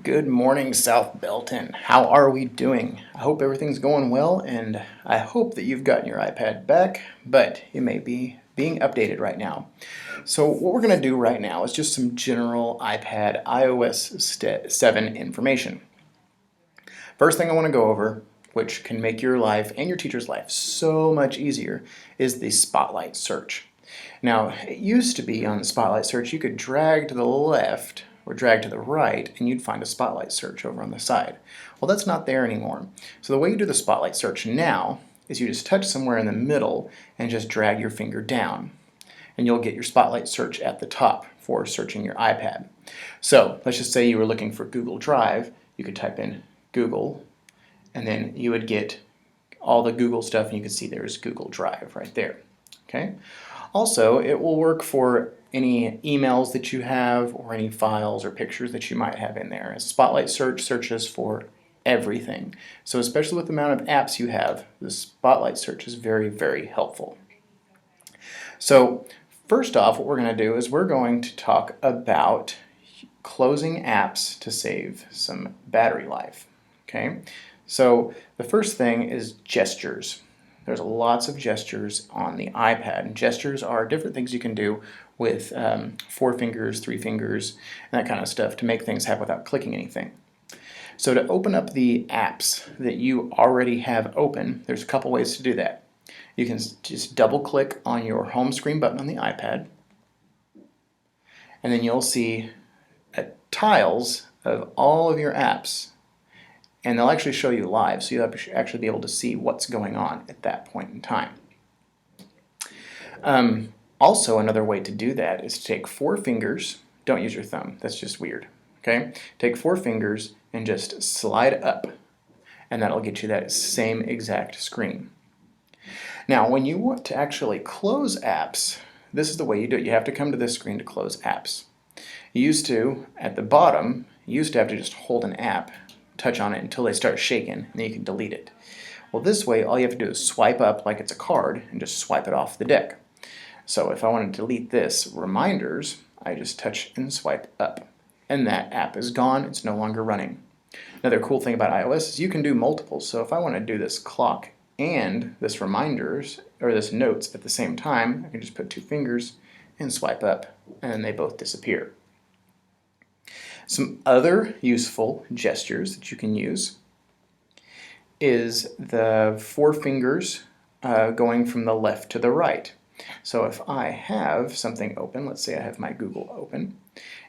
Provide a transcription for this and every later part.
Good morning, South Belton. How are we doing? I hope everything's going well, and I hope that you've gotten your iPad back, but it may be being updated right now. So what we're going to do right now is just some general iPad iOS 7 information. First thing I want to go over, which can make your life and your teacher's life so much easier, is the Spotlight search. Now, it used to be on the Spotlight search, you could drag to the left or drag to the right and you'd find a Spotlight search over on the side. Well, that's not there anymore. So the way you do the Spotlight search now is you just touch somewhere in the middle and just drag your finger down. And you'll get your Spotlight search at the top for searching your iPad. So let's just say you were looking for Google Drive. You could type in Google, and then you would get all the Google stuff, and you can see there's Google Drive right there. Okay. Also, it will work for any emails that you have or any files or pictures that you might have in there. A Spotlight search searches for everything. So especially with the amount of apps you have, the Spotlight search is very, very helpful. So first off, what we're going to do is we're going to talk about closing apps to save some battery life. Okay, so the first thing is gestures. There's lots of gestures on the iPad, and gestures are different things you can do with 4 fingers, 3 fingers, and that kind of stuff to make things happen without clicking anything. So to open up the apps that you already have open, there's a couple ways to do that. You can just double click on your home screen button on the iPad, and then you'll see tiles of all of your apps. And they'll actually show you live, so you'll actually be able to see what's going on at that point in time. Also, another way to do that is to take 4 fingers. Don't use your thumb. That's just weird. Okay? Take 4 fingers and just slide up, and that'll get you that same exact screen. Now, when you want to actually close apps, this is the way you do it. You have to come to this screen to close apps. You used to, at the bottom, you used to have to just hold an app, touch on it until they start shaking, and then you can delete it. Well, this way, all you have to do is swipe up like it's a card and just swipe it off the deck. So if I want to delete this reminders, I just touch and swipe up, and that app is gone. It's no longer running. Another cool thing about iOS is you can do multiples. So if I want to do this clock and this reminders or this notes at the same time, I can just put 2 fingers and swipe up, and they both disappear. Some other useful gestures that you can use is the 4 fingers going from the left to the right. So if I have something open, let's say I have my Google open,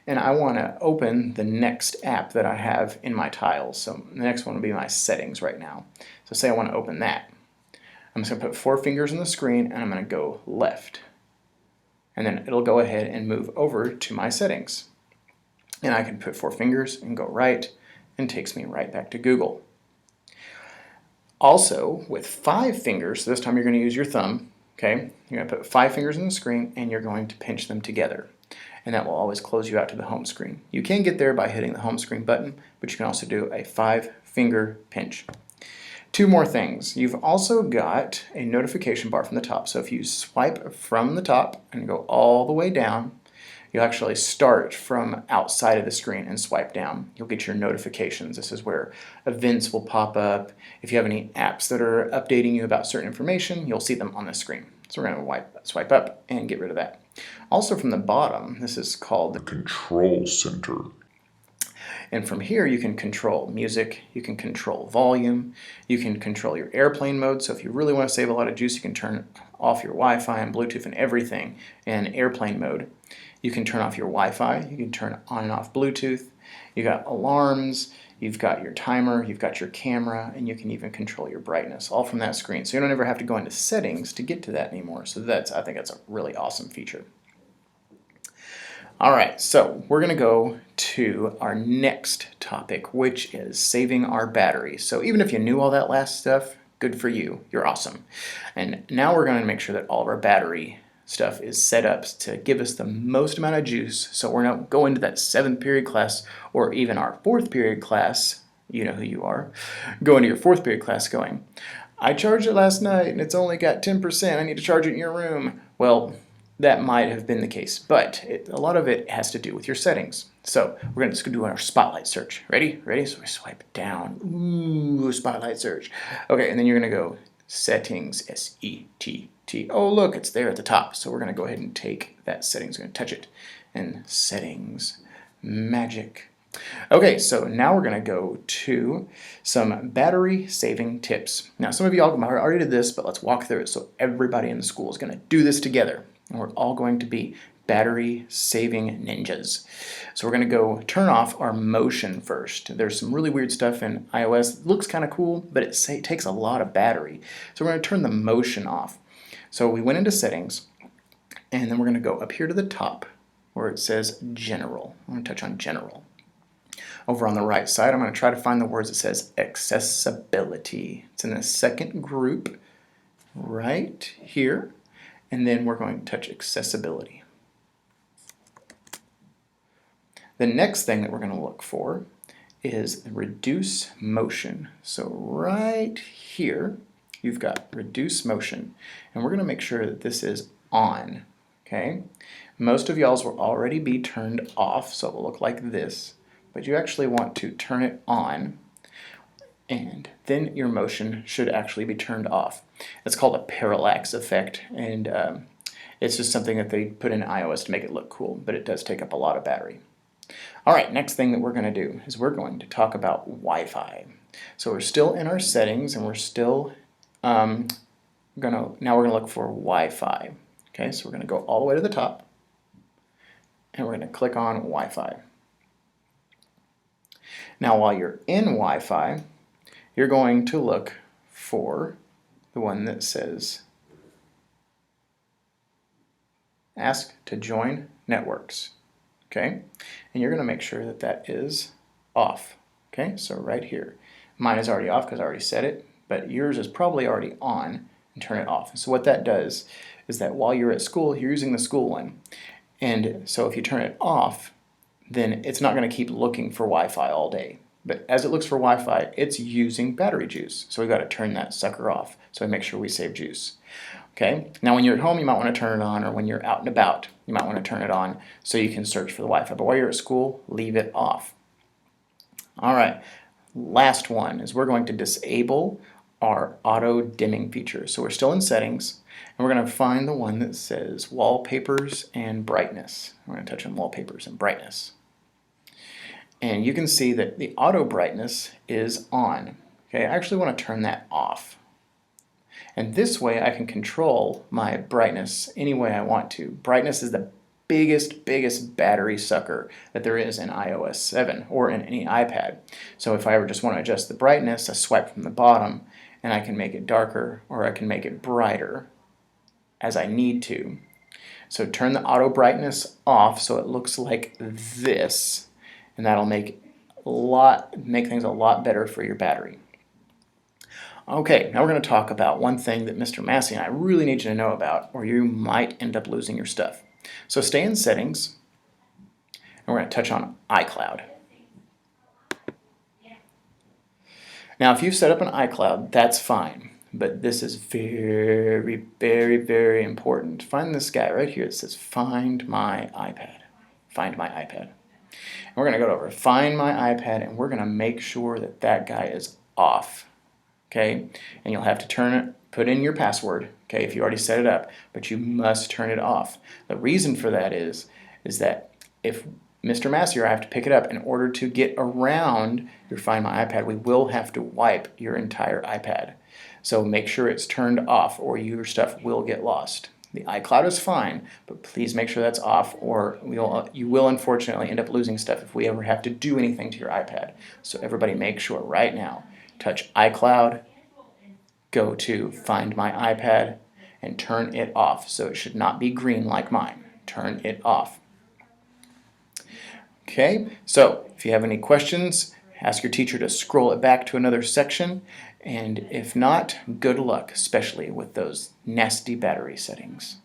and I want to open the next app that I have in my tiles. So the next one will be my settings right now. So say I want to open that. I'm just going to put 4 fingers on the screen, and I'm going to go left. And then it'll go ahead and move over to my settings. And I can put 4 fingers and go right, and it takes me right back to Google. Also, with 5 fingers, so this time you're going to use your thumb, okay? You're going to put 5 fingers on the screen, and you're going to pinch them together. And that will always close you out to the home screen. You can get there by hitting the home screen button, but you can also do a 5-finger pinch. 2 more things. You've also got a notification bar from the top. So if you swipe from the top and go all the way down, you'll actually start from outside of the screen and swipe down. You'll get your notifications. This is where events will pop up. If you have any apps that are updating you about certain information, you'll see them on the screen. So we're going to swipe up and get rid of that. Also from the bottom, this is called the Control Center. And from here you can control music, you can control volume, you can control your airplane mode. So if you really want to save a lot of juice, you can turn off your Wi-Fi and Bluetooth and everything in airplane mode. You can turn off your Wi-Fi, you can turn on and off Bluetooth, you got alarms, you've got your timer, you've got your camera, and you can even control your brightness, all from that screen. So you don't ever have to go into settings to get to that anymore. So I think that's a really awesome feature. All right, so we're going to go to our next topic, which is saving our battery. So even if you knew all that last stuff, good for you. You're awesome. And now we're going to make sure that all of our battery stuff is set up to give us the most amount of juice, so we're not going to that 7th period class or even our 4th period class, you know who you are, going to your 4th period class going, I charged it last night and it's only got 10%, I need to charge it in your room. Well, that might have been the case, but a lot of it has to do with your settings. So we're going to just do our spotlight search. Ready? Ready? So we swipe down. Ooh, spotlight search. Okay, and then you're going to go settings, S-E-T-T. Oh, look, it's there at the top. So we're going to go ahead and take that settings. We're going to touch it. And settings, magic. Okay, so now we're going to go to some battery saving tips. Now, some of you all already did this, but let's walk through it. So everybody in the school is going to do this together. And we're all going to be battery saving ninjas. So we're going to go turn off our motion first. There's some really weird stuff in iOS. It looks kind of cool, but it takes a lot of battery. So we're going to turn the motion off. So we went into settings, and then we're going to go up here to the top where it says general. I'm going to touch on general. Over on the right side, I'm going to try to find the words that says accessibility. It's in the second group right here. And then we're going to touch accessibility. The next thing that we're going to look for is reduce motion. So right here, you've got reduce motion. And we're going to make sure that this is on. Okay? Most of y'all's will already be turned off, so it will look like this. But you actually want to turn it on, and then your motion should actually be turned off. It's called a parallax effect, and it's just something that they put in iOS to make it look cool, but it does take up a lot of battery. All right, next thing that we're going to do is we're going to talk about Wi-Fi. So we're still in our settings, and we're still now we're going to look for Wi-Fi. Okay, so we're going to go all the way to the top, and we're going to click on Wi-Fi. Now, while you're in Wi-Fi, you're going to look for the one that says Ask to Join Networks. Okay? And you're going to make sure that that is off. Okay? So right here. Mine is already off because I already set it, but yours is probably already on, and turn it off. So what that does is that while you're at school, you're using the school one. And so if you turn it off, then it's not going to keep looking for Wi-Fi all day. But as it looks for Wi-Fi, it's using battery juice. So we've got to turn that sucker off. So we make sure we save juice. Okay? Now when you're at home, you might want to turn it on, or when you're out and about, you might want to turn it on so you can search for the Wi-Fi. But while you're at school, leave it off. All right. Last one is we're going to disable our auto dimming feature. So we're still in settings, and we're going to find the one that says wallpapers and brightness. We're going to touch on wallpapers and brightness. And you can see that the auto brightness is on. Okay, I actually want to turn that off. And this way I can control my brightness any way I want to. Brightness is the biggest battery sucker that there is in iOS 7 or in any iPad. So if I ever just want to adjust the brightness, I swipe from the bottom and I can make it darker or I can make it brighter as I need to. So turn the auto brightness off so it looks like this. And that'll make things a lot better for your battery. Okay, now we're going to talk about one thing that Mr. Massey and I really need you to know about, or you might end up losing your stuff. So stay in settings, and we're going to touch on iCloud. Now, if you've set up an iCloud, that's fine, but this is very important. Find this guy right here that says Find My iPad. Find My iPad. And we're going to go over Find My iPad, and we're going to make sure that that guy is off. Okay? And you'll have to put in your password, okay, if you already set it up, but you must turn it off. The reason for that is that if Mr. Massey or I have to pick it up in order to get around your Find My iPad, we will have to wipe your entire iPad. So make sure it's turned off or your stuff will get lost. The iCloud is fine, but please make sure that's off, or you will unfortunately end up losing stuff if we ever have to do anything to your iPad. So everybody make sure right now, touch iCloud, go to Find My iPad, and turn it off. So it should not be green like mine. Turn it off. Okay, so if you have any questions, ask your teacher to scroll it back to another section. And if not, good luck, especially with those nasty battery settings.